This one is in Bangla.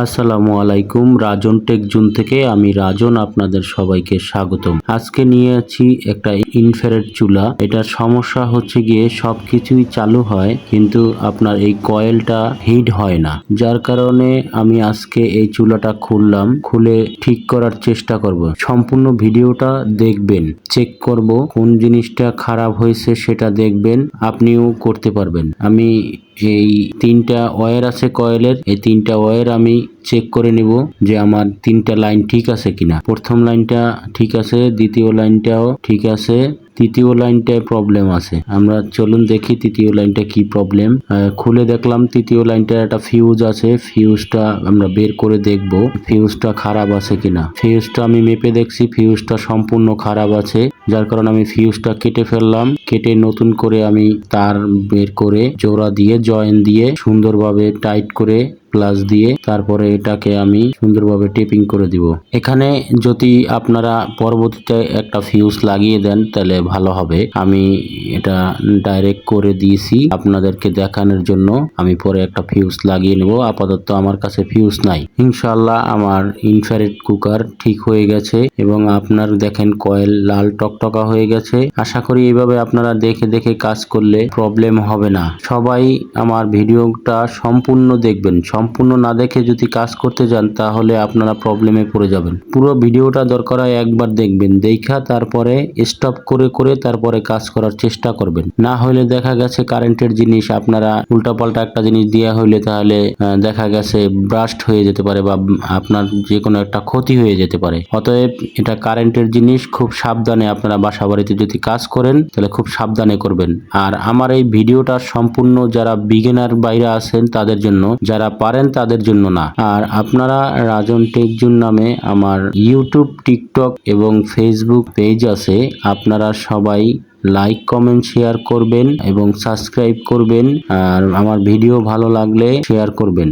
আসসালামু আলাইকুম। রাজন টেক জোন থেকে আমি রাজন আপনাদের সবাইকে স্বাগতম। আজকে নিয়ে আছি একটা ইনফ্রারেড চুলা। এটার সমস্যা হচ্ছে গিয়ে সবকিছুই চালু হয় কিন্তু আপনার এই কয়েলটা হিট হয় না, যার কারণে আমি আজকে এই চুলাটা খুললাম, খুলে ঠিক করার চেষ্টা করব। সম্পূর্ণ ভিডিওটা দেখবেন, চেক করব কোন জিনিসটা খারাপ হয়েছে সেটা দেখবেন, আপনিও করতে পারবেন। আমি এই তিনটা ওয়্যার আছে কয়েলের, এই তিনটা ওয়্যার আমি চেক করে নিব যে আমার তিনটা লাইন ঠিক আছে কিনা। প্রথম লাইনটা ঠিক আছে, দ্বিতীয় লাইনটাও ঠিক আছে, তৃতীয় লাইনটায় প্রবলেম আছে। আমরা চলুন দেখি তৃতীয় লাইনটা কি প্রবলেম। খুলে দেখলাম তৃতীয় লাইনটা একটা ফিউজ আছে, ফিউজটা আমরা বের করে দেখব ফিউজটা খারাপ আছে কিনা। ফিউজটা আমি মেপে দেখছি, ফিউজটা সম্পূর্ণ খারাপ আছে, যার কারণে আমি ফিউজটা কেটে ফেললাম। কেটে নতুন করে আমি তার বের করে জোড়া দিয়ে জয়েন দিয়ে সুন্দরভাবে টাইট করে প্লাস দিয়ে তারপরে এটাকে আমি সুন্দরভাবে টেপিং করে দিব। এখানে যদি আপনারা পরবর্তীতে একটা ফিউজ লাগিয়ে দেন তাহলে ভালো হবে। আমি এটা ডাইরেক্ট করে দিয়েছি আপনাদেরকে দেখানোর জন্য। আমি পরে একটা ফিউজ লাগিয়ে নেব, আপাতত আমার কাছে ফিউজ নাই। ইনশাআল্লাহ আমার ইনফ্রারেড কুকার ঠিক হয়ে গেছে এবং আপনার দেখেন কয়েল লাল টকটকা হয়ে গেছে। আশা করি এইভাবে আপনারা দেখে দেখে কাজ করলে প্রবলেম হবে না। সবাই আমার ভিডিওটা সম্পূর্ণ দেখবেন, সম্পূর্ণ না দেখে যদি কাজ করতে যান তাহলে আপনারা প্রবলেমে পড়ে যাবেন। পুরো ভিডিওটা দরকার হয় একবার দেখবেন, দেখা তারপরে স্টপ করে করে তারপরে কাজ করার চেষ্টা করবেন। না হলে দেখা গেছে কারেন্টের জিনিস আপনারা উল্টাপাল্টা একটা জিনিস দেওয়া হইলে তাহলে দেখা গেছে ব্রাস্ট হয়ে যেতে পারে বা আপনার যে কোনো একটা ক্ষতি হয়ে যেতে পারে। অতএব এটা কারেন্টের জিনিস, খুব সাবধানে আপনারা বাসা বাড়িতে যদি কাজ করেন তাহলে খুব সাবধানে করবেন। আর আমার এই ভিডিওটা সম্পূর্ণ যারা বিগিনার বাইরে আছেন তাদের জন্য, যারা পারেন তাদের জন্য না। আর আপনারা রাজন টেক জোন নামে আমার ইউটিউব, টিকটক এবং ফেসবুক পেজ আছে, আপনারা সবাই লাইক, কমেন্ট, শেয়ার করবেন এবং সাবস্ক্রাইব করবেন। আর আমার ভিডিও ভালো লাগলে শেয়ার করবেন।